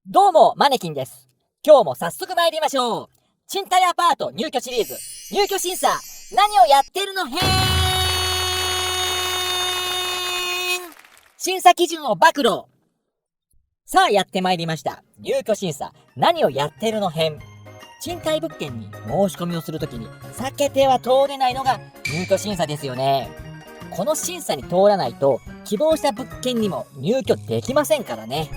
どうも、マネキンです。今日も早速参りましょう。賃貸アパート入居シリーズ、入居審査、何をやってるの編。審査基準を暴露。さあやって参りました。入居審査、何をやってるの編。賃貸物件に申し込みをするときに避けては通れないのが入居審査ですよね。この審査に通らないと希望した物件にも入居できませんからね。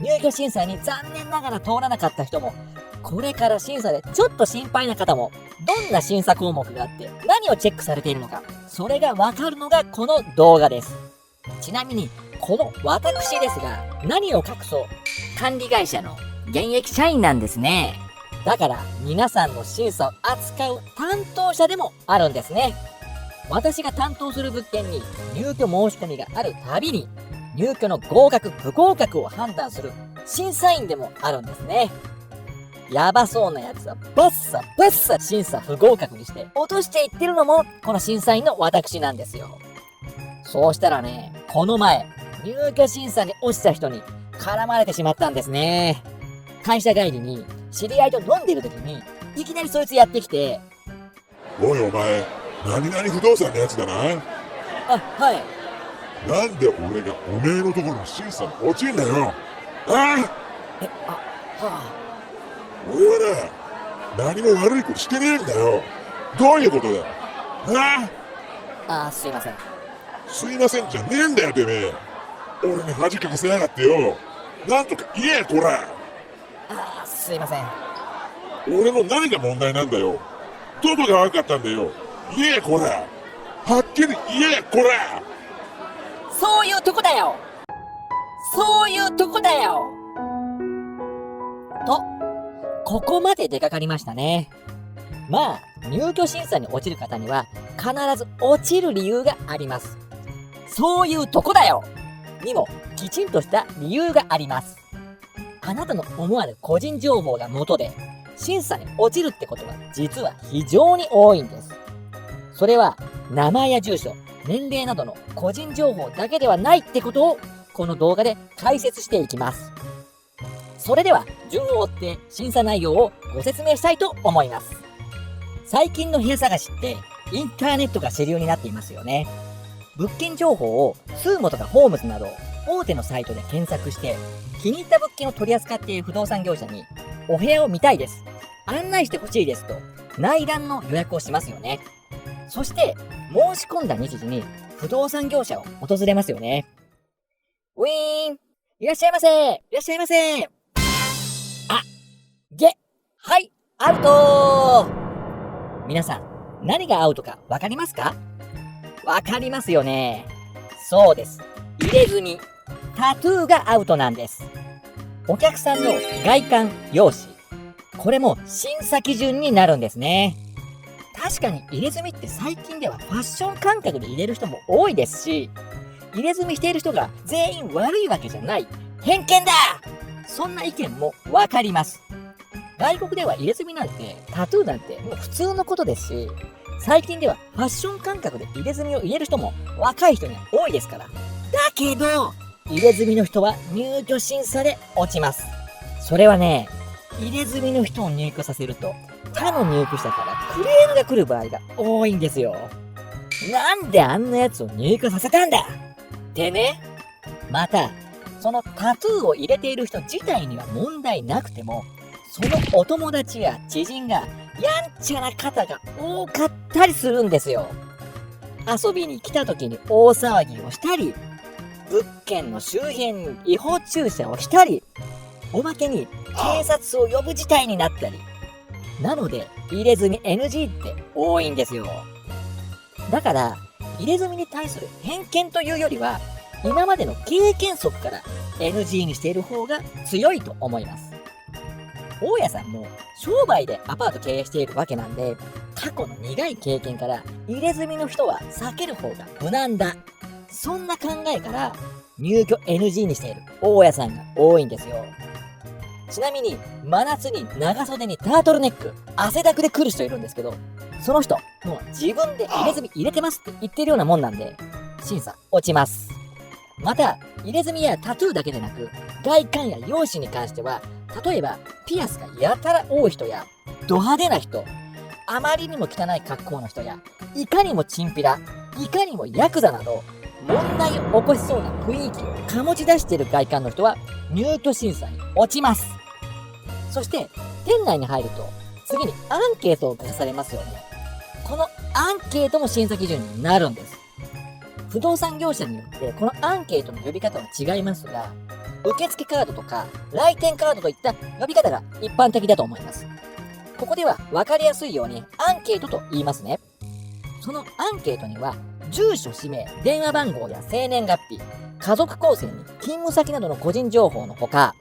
入居審査に残念ながら通らなかった人も、これから審査でちょっと心配な方も、どんな審査項目があって何をチェックされているのか、それがわかるのがこの動画です。ちなみに、この私ですが、何を隠そう、管理会社の現役社員なんですね。だから皆さんの審査を扱う担当者でもあるんですね。私が担当する物件に入居申し込みがあるたびに、入居の合格不合格を判断する審査員でもあるんですね。やばそうなやつはバッサ審査不合格にして落としていってるのもこの審査員の私なんですよ。そうしたらね、この前入居審査に落ちた人に絡まれてしまったんですね。会社帰りに知り合いと飲んでる時にいきなりそいつやってきて、おいお前、何々不動産のやつだな。あ、はい。なんで俺がおめえのところの審査に落ちんだよ。あは俺はな、何も悪いことしてねえんだよ。どういうことだ。すいません。すいませんじゃねえんだよてめえ。俺に恥かかせやがってよ。なんとか言えこら。すいません。俺の何が問題なんだよ。どこが悪かったんだよ。言えこら。はっきり言えこら。そういうとこだよ。そういうとこだよ。と、ここまで出かかりましたね。まあ、入居審査に落ちる方には必ず落ちる理由があります。そういうとこだよにもきちんとした理由があります。あなたの思わぬ個人情報が元で審査に落ちるってことは実は非常に多いんです。それは名前や住所、年齢などの個人情報だけではないってことをこの動画で解説していきます。それでは順を追って審査内容をご説明したいと思います。最近の部屋探しってインターネットが主流になっていますよね。物件情報をスーモとかホームズなど大手のサイトで検索して気に入った物件を取り扱っている不動産業者にお部屋を見たいです、案内してほしいですと内覧の予約をしますよね。そして申し込んだ日時に不動産業者を訪れますよね。ウィーン、いらっしゃいませ、いらっしゃいませ。はい、アウト。皆さん、何がアウトかわかりますか？わかりますよね。そうです。入れ墨、タトゥーがアウトなんです。お客さんの外観、容姿、これも審査基準になるんですね。確かに入れ墨って最近ではファッション感覚で入れる人も多いですし、入れ墨している人が全員悪いわけじゃない、偏見だ、そんな意見もわかります。外国では入れ墨なんてタトゥーなんてもう普通のことですし、最近ではファッション感覚で入れ墨を入れる人も若い人には多いですから。だけど入れ墨の人は入居審査で落ちます。それはね、入れ墨の人を入居させると他の入居者からクレームが来る場合が多いんですよ。なんであんなやつを入居させたんだってね。またそのタトゥーを入れている人自体には問題なくても、そのお友達や知人がやんちゃな方が多かったりするんですよ。遊びに来た時に大騒ぎをしたり、物件の周辺に違法駐車をしたり、おまけに警察を呼ぶ事態になったり。なので入れ墨 NG って多いんですよ。だから入れ墨に対する偏見というよりは、今までの経験則から NG にしている方が強いと思います。大家さんも商売でアパート経営しているわけなんで、過去の苦い経験から入れ墨の人は避ける方が無難だ、そんな考えから入居 NG にしている大家さんが多いんですよ。ちなみに真夏に長袖にタートルネック、汗だくで来る人いるんですけど、その人もう自分で入れ墨入れてますって言ってるようなもんなんで審査落ちます。また入れ墨やタトゥーだけでなく外観や容姿に関しては、例えばピアスがやたら多い人やド派手な人、あまりにも汚い格好の人や、いかにもチンピラ、いかにもヤクザなど問題を起こしそうな雰囲気を醸し出している外観の人は入居審査に落ちます。そして店内に入ると次にアンケートを出されますよね。このアンケートも審査基準になるんです。不動産業者によってこのアンケートの呼び方は違いますが、受付カードとか来店カードといった呼び方が一般的だと思います。ここでは分かりやすいようにアンケートと言いますね。そのアンケートには住所、氏名、電話番号や生年月日、家族構成に勤務先などの個人情報のほか、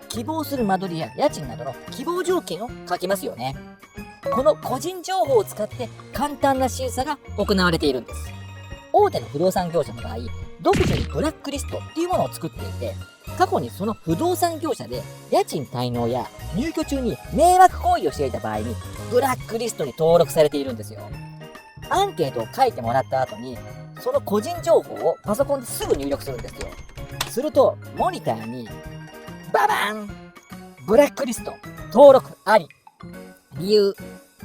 希望する間取りや家賃などの希望条件を書きますよね。この個人情報を使って簡単な審査が行われているんです。大手の不動産業者の場合、独自にブラックリストっていうものを作っていて、過去にその不動産業者で家賃滞納や入居中に迷惑行為をしていた場合にブラックリストに登録されているんですよ。アンケートを書いてもらった後にその個人情報をパソコンですぐ入力するんですよ。するとモニターにババーン、ブラックリスト登録あり、理由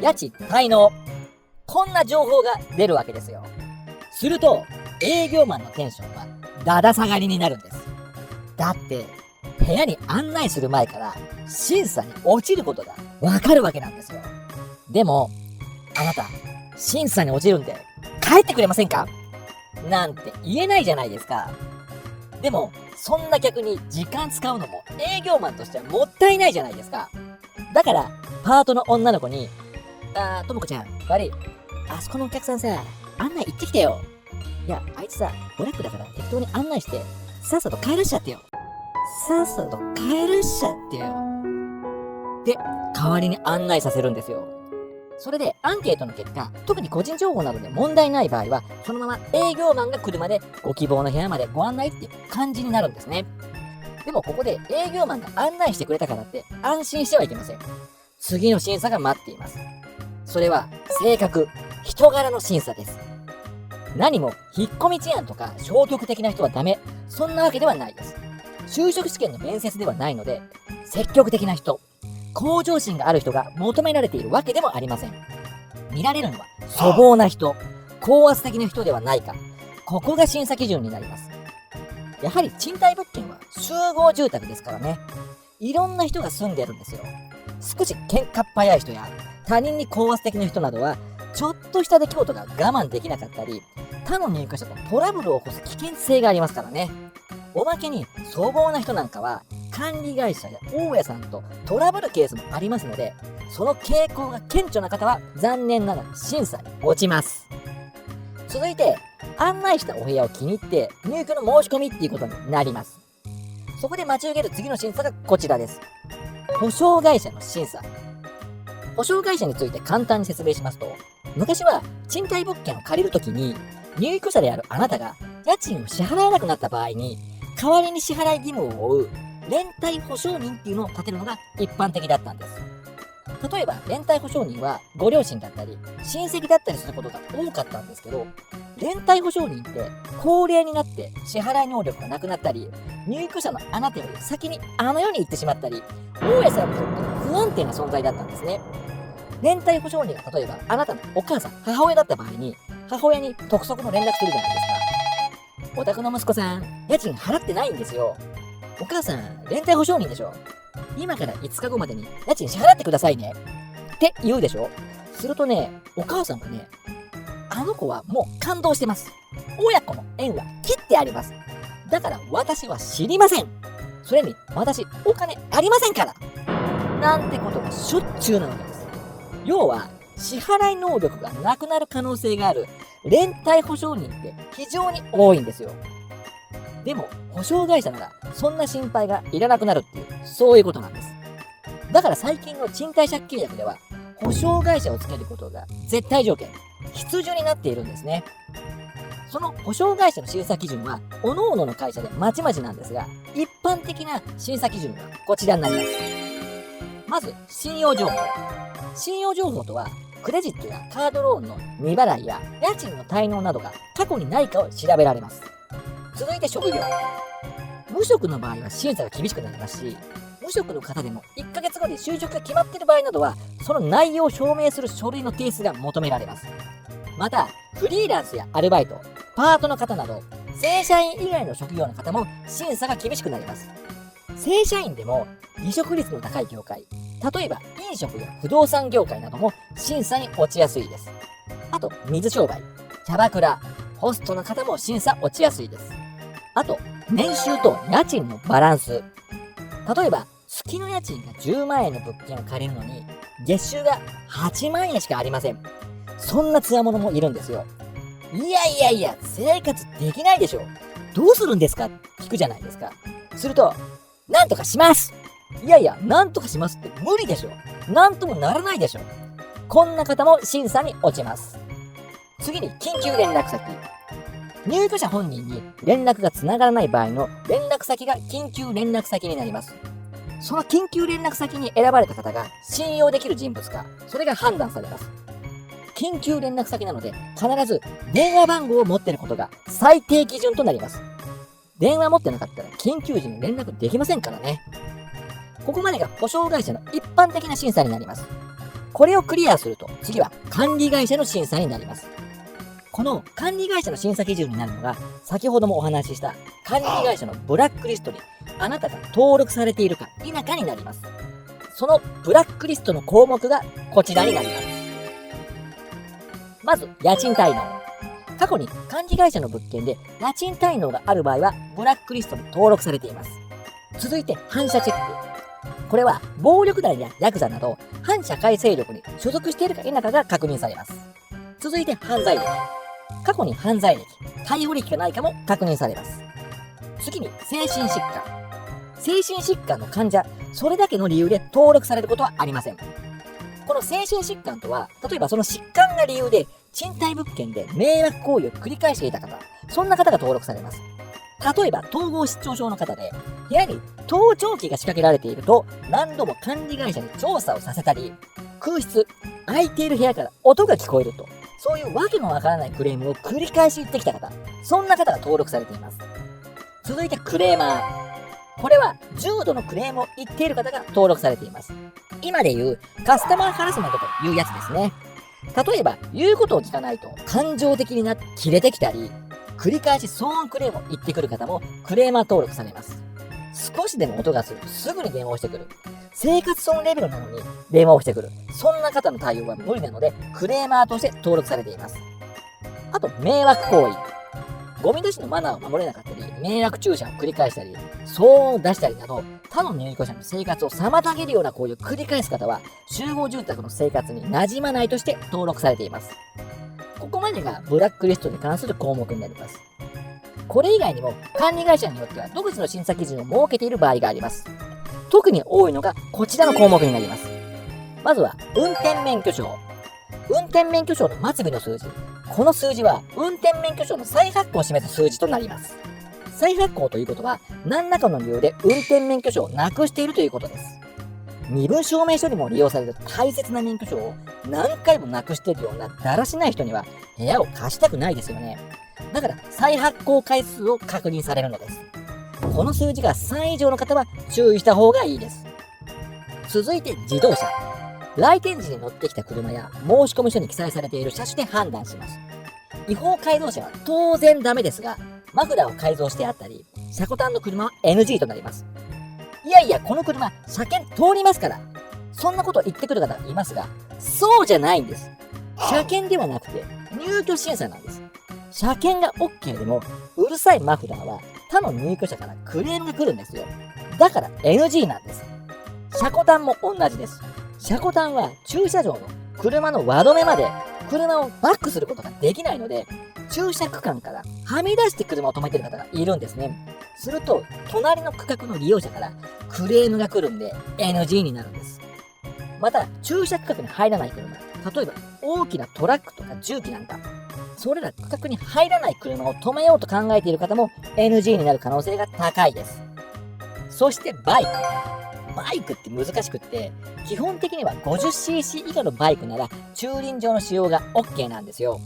家賃滞納、こんな情報が出るわけですよ。すると営業マンのテンションはだだ下がりになるんです。だって部屋に案内する前から審査に落ちることがわかるわけなんですよ。でもあなた審査に落ちるんで帰ってくれませんかなんて言えないじゃないですか。でもそんな客に時間使うのも営業マンとしてはもったいないじゃないですか。だからパートの女の子にともこちゃん悪い、あそこのお客さんさ案内行ってきてよ。いやあいつさブラックだから適当に案内してさっさと帰らしちゃってよ。さっさと帰らしちゃってよ。で、代わりに案内させるんですよ。それでアンケートの結果、特に個人情報などで問題ない場合は、そのまま営業マンが車でご希望の部屋までご案内っていう感じになるんですね。でもここで営業マンが案内してくれたからって安心してはいけません。次の審査が待っています。それは性格、人柄の審査です。何も引っ込み思案とか消極的な人はダメ、そんなわけではないです。就職試験の面接ではないので、積極的な人、向上心がある人が求められているわけでもありません。見られるのは粗暴な人、高圧的な人ではないか、ここが審査基準になります。やはり賃貸物件は集合住宅ですからね。いろんな人が住んでるんですよ。少し喧嘩っ早い人や他人に高圧的な人などは、ちょっとした出来事が我慢できなかったり、他の入居者とトラブルを起こす危険性がありますからね。おまけに粗暴な人なんかは管理会社や大家さんとトラブルケースもありますので、その傾向が顕著な方は残念ながら審査に落ちます。続いて案内したお部屋を気に入って入居の申し込みっていうことになります。そこで待ち受ける次の審査がこちらです。保証会社の審査。保証会社について簡単に説明しますと、昔は賃貸物件を借りるときに入居者であるあなたが家賃を支払えなくなった場合に代わりに支払い義務を負う連帯保証人っていうのを立てるのが一般的だったんです。例えば連帯保証人はご両親だったり親戚だったりすることが多かったんですけど、連帯保証人って高齢になって支払い能力がなくなったり、入居者のあなたより先にあの世に行ってしまったり、大家さんにとって不安定な存在だったんですね。連帯保証人が例えばあなたのお母さん、母親だった場合に母親に督促の連絡するじゃないですか。お宅の息子さん家賃払ってないんですよ。お母さん連帯保証人でしょ。今から5日後までに家賃支払ってくださいねって言うでしょ。するとね、お母さんがね、あの子はもう感動してます。親子の縁は切ってあります。だから私は知りません。それに私お金ありませんから。なんてことがしょっちゅうなわけです。要は支払い能力がなくなる可能性がある連帯保証人って非常に多いんですよ。でも保証会社ならそんな心配がいらなくなるっていう、そういうことなんです。だから最近の賃貸借契約では保証会社をつけることが絶対条件、必需になっているんですね。その保証会社の審査基準は各々の会社でまちまちなんですが、一般的な審査基準はこちらになります。まず信用情報。信用情報とはクレジットやカードローンの未払いや家賃の滞納などが過去にないかを調べられます。続いて職業。無職の場合は審査が厳しくなりますし、無職の方でも1ヶ月後に就職が決まっている場合などは、その内容を証明する書類の提出が求められます。また、フリーランスやアルバイト、パートの方など、正社員以外の職業の方も審査が厳しくなります。正社員でも離職率の高い業界、例えば飲食や不動産業界なども審査に落ちやすいです。あと、水商売、キャバクラ、ホストの方も審査落ちやすいです。あと、年収と家賃のバランス。例えば、月の家賃が10万円の物件を借りるのに、月収が8万円しかありません。そんな強者もいるんですよ。いや、生活できないでしょ。どうするんですかって聞くじゃないですか。すると、なんとかします。なんとかしますって無理でしょ。なんともならないでしょ。こんな方も審査に落ちます。次に、緊急連絡先。入居者本人に連絡がつながらない場合の連絡先が緊急連絡先になります。その緊急連絡先に選ばれた方が信用できる人物か、それが判断されます。緊急連絡先なので、必ず電話番号を持っていることが最低基準となります。電話持ってなかったら緊急時に連絡できませんからね。ここまでが保証会社の一般的な審査になります。これをクリアすると、次は管理会社の審査になります。この管理会社の審査基準になるのが、先ほどもお話しした管理会社のブラックリストにあなたが登録されているか否かになります。そのブラックリストの項目がこちらになります。まず、家賃滞納。過去に管理会社の物件で家賃滞納がある場合は、ブラックリストに登録されています。続いて、反社チェック。これは、暴力団やヤクザなど、反社会勢力に所属しているか否かが確認されます。続いて、犯罪歴。過去に犯罪歴、逮捕歴がないかも確認されます。次に、精神疾患。精神疾患の患者、それだけの理由で登録されることはありません。この精神疾患とは、例えばその疾患が理由で賃貸物件で迷惑行為を繰り返していた方、そんな方が登録されます。例えば統合失調症の方で、部屋に盗聴器が仕掛けられていると何度も管理会社に調査をさせたり、空室、空いている部屋から音が聞こえると、そういうわけのわからないクレームを繰り返し言ってきた方、そんな方が登録されています。続いてクレーマー。これは重度のクレームを言っている方が登録されています。今で言うカスタマーハラスメントというやつですね。例えば言うことを聞かないと感情的になってキレてきたり、繰り返し騒音クレームを言ってくる方もクレーマー登録されます。少しでも音がするとすぐに電話をしてくる。生活音レベルなのに電話をしてくる。そんな方の対応は無理なのでクレーマーとして登録されています。あと迷惑行為。ゴミ出しのマナーを守れなかったり、迷惑駐車を繰り返したり、騒音を出したりなど、他の入居者の生活を妨げるような行為を繰り返す方は、集合住宅の生活に馴染まないとして登録されています。ここまでがブラックリストに関する項目になります。これ以外にも、管理会社によっては独自の審査基準を設けている場合があります。特に多いのがこちらの項目になります。まずは、運転免許証。運転免許証の末尾の数字。この数字は運転免許証の再発行を示す数字となります。再発行ということは何らかの理由で運転免許証をなくしているということです。身分証明書にも利用される大切な免許証を何回もなくしているようなだらしない人には部屋を貸したくないですよね。だから再発行回数を確認されるのです。この数字が3以上の方は注意した方がいいです。続いて自動車。来店時に乗ってきた車や申込書に記載されている車種で判断します。違法改造車は当然ダメですが、マフラーを改造してあったり、車庫端の車は NG となります。この車、車検通りますから。そんなこと言ってくる方がいますが、そうじゃないんです。車検ではなくて、入居審査なんです。車検が OK でも、うるさいマフラーは他の入居者からクレームが来るんですよ。だから NG なんです。車庫端も同じです。車庫端は駐車場の車の輪止めまで車をバックすることができないので、駐車区間からはみ出して車を止めている方がいるんですね。すると、隣の区画の利用者からクレームが来るんで NG になるんです。また、駐車区画に入らない車、例えば大きなトラックとか重機なんか、それら区画に入らない車を止めようと考えている方も NG になる可能性が高いです。そしてバイク。バイクって難しくって、基本的には 50cc 以下のバイクなら駐輪場の使用が OK なんですよ。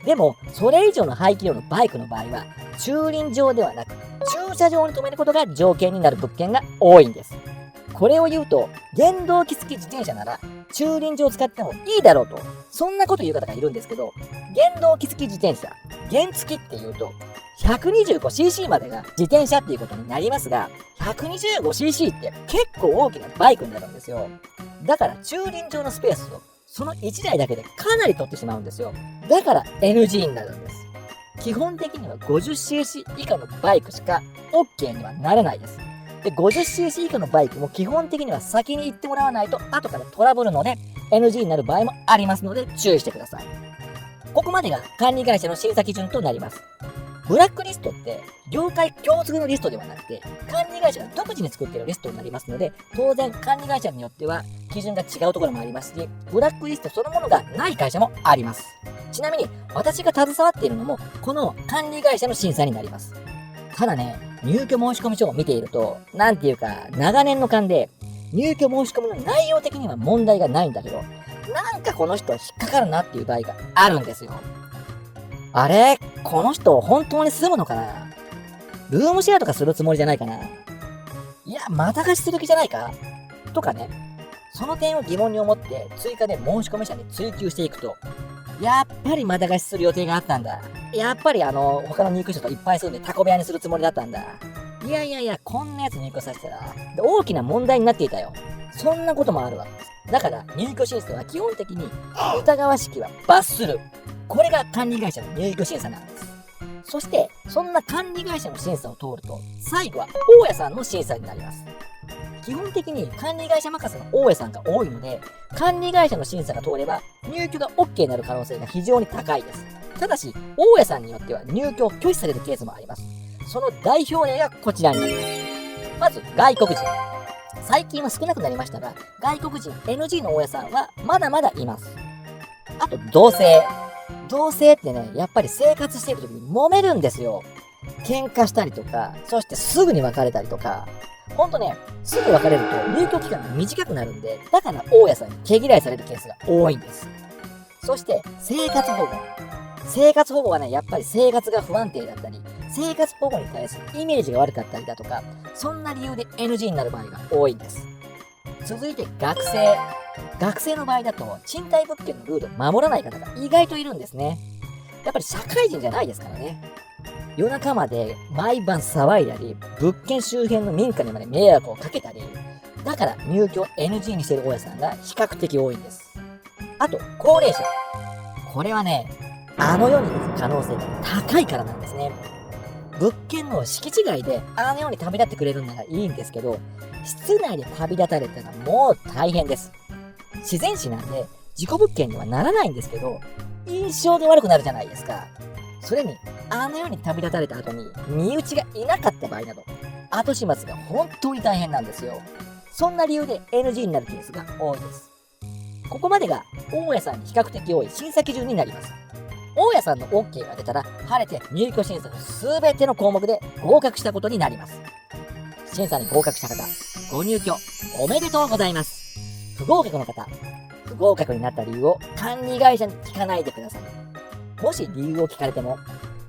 でも、それ以上の排気量のバイクの場合は、駐輪場ではなく、駐車場に停めることが条件になる物件が多いんです。これを言うと、原動機付き自転車なら駐輪場を使ってもいいだろうと、そんなこと言う方がいるんですけど、原動機付き自転車、原付きって言うと、125cc までが自転車っていうことになりますが、125cc って結構大きなバイクになるんですよ。だから駐輪場のスペースをその1台だけでかなり取ってしまうんですよ。だから NG になるんです。基本的には 50cc 以下のバイクしか OK にはならないです。で、50cc 以下のバイクも基本的には先に行ってもらわないと後からトラブるので NG になる場合もありますので注意してください。ここまでが管理会社の審査基準となります。ブラックリストって業界共通のリストではなくて管理会社が独自に作っているリストになりますので、当然管理会社によっては基準が違うところもありますし、ブラックリストそのものがない会社もあります。ちなみに私が携わっているのもこの管理会社の審査になります。ただね、入居申込書を見ていると、なんていうか長年の勘で入居申込の内容的には問題がないんだけど、なんかこの人は引っかかるなっていう場合があるんですよ。あれ、この人本当に住むのかな？ルームシェアとかするつもりじゃないかな？いや、また貸しする気じゃないか？とかね。その点を疑問に思って追加で申込者に追求していくと、やっぱりまた貸しする予定があったんだ。やっぱり他の入居者といっぱい住んでタコ部屋にするつもりだったんだ。いやいやいや、こんなやつ入居させたら大きな問題になっていたよ。そんなこともあるわけです。だから入居審査は基本的に疑わしきは罰する。これが管理会社の入居審査なんです。そして、そんな管理会社の審査を通ると、最後は大家さんの審査になります。基本的に管理会社任せの大家さんが多いので、管理会社の審査が通れば、入居が OK になる可能性が非常に高いです。ただし、大家さんによっては入居を拒否されるケースもあります。その代表例がこちらになります。まず、外国人。最近は少なくなりましたが、外国人 NG の大家さんはまだまだいます。あと、同性。同性ってね、やっぱり生活している時に揉めるんですよ。喧嘩したりとか、そしてすぐに別れたりとか。ほんとね、すぐ別れると入居期間が短くなるんで、だから大家さんに毛嫌いされるケースが多いんです。そして、生活保護。生活保護はね、やっぱり生活が不安定だったり、生活保護に対するイメージが悪かったりだとか、そんな理由で NG になる場合が多いんです。続いて学生。学生の場合だと賃貸物件のルールを守らない方が意外といるんですね。やっぱり社会人じゃないですからね。夜中まで毎晩騒いだり、物件周辺の民家にまで迷惑をかけたり、だから入居 NG にしている大家さんが比較的多いんです。あと、高齢者。これはね、あの世に行く可能性が高いからなんですね。物件の敷地外であの世に旅立ってくれるんならいいんですけど、室内で旅立たれたらもう大変です。自然死なんで事故物件にはならないんですけど、印象が悪くなるじゃないですか。それに、あの世に旅立たれた後に身内がいなかった場合など、後始末が本当に大変なんですよ。そんな理由で NG になるケースが多いです。ここまでが大家さんに比較的多い審査基準になります。大家さんの OK が出たら、晴れて入居審査のすべての項目で合格したことになります。審査に合格した方、ご入居おめでとうございます。不合格の方、不合格になった理由を管理会社に聞かないでください。もし理由を聞かれても、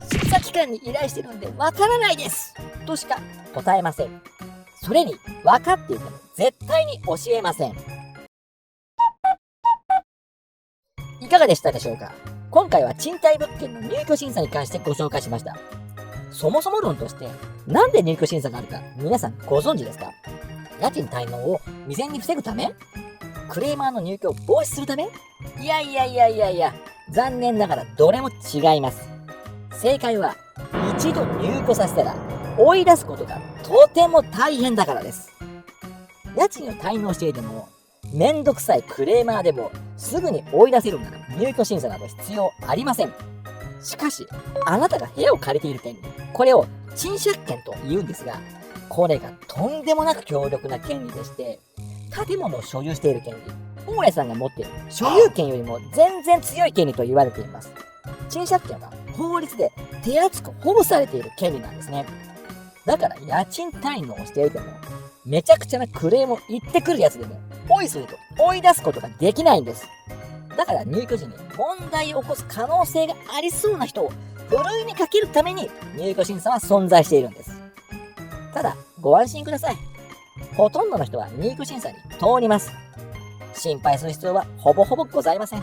審査機関に依頼してるんでわからないですとしか答えません。それに、分かっていても絶対に教えません。いかがでしたでしょうか？今回は賃貸物件の入居審査に関してご紹介しました。そもそも論として、なんで入居審査があるか皆さんご存知ですか？家賃滞納を未然に防ぐため？クレーマーの入居を防止するため？いや、残念ながらどれも違います。正解は、一度入居させたら追い出すことがとても大変だからです。家賃を滞納していても、めんどくさいクレーマーでもすぐに追い出せるなら入居審査など必要ありません。しかし、あなたが部屋を借りている権利、これを賃借権と言うんですが、これがとんでもなく強力な権利でして、建物を所有している権利、大家さんが持っている所有権よりも全然強い権利と言われています。賃借権は法律で手厚く保護されている権利なんですね。だから家賃滞納をしていても、めちゃくちゃなクレームを言ってくるやつでも、追いすると追い出すことができないんです。だから入居時に問題を起こす可能性がありそうな人をふるいにかけるために入居審査は存在しているんです。ただ、ご安心ください。ほとんどの人はニーク審査に通ります。心配する必要はほぼほぼございません。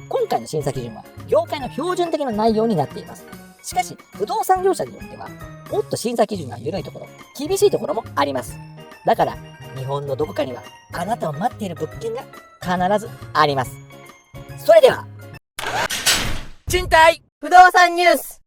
今回の審査基準は業界の標準的な内容になっています。しかし、不動産業者によっては、もっと審査基準が緩いところ、厳しいところもあります。だから、日本のどこかにはあなたを待っている物件が必ずあります。それでは、賃貸不動産ニュース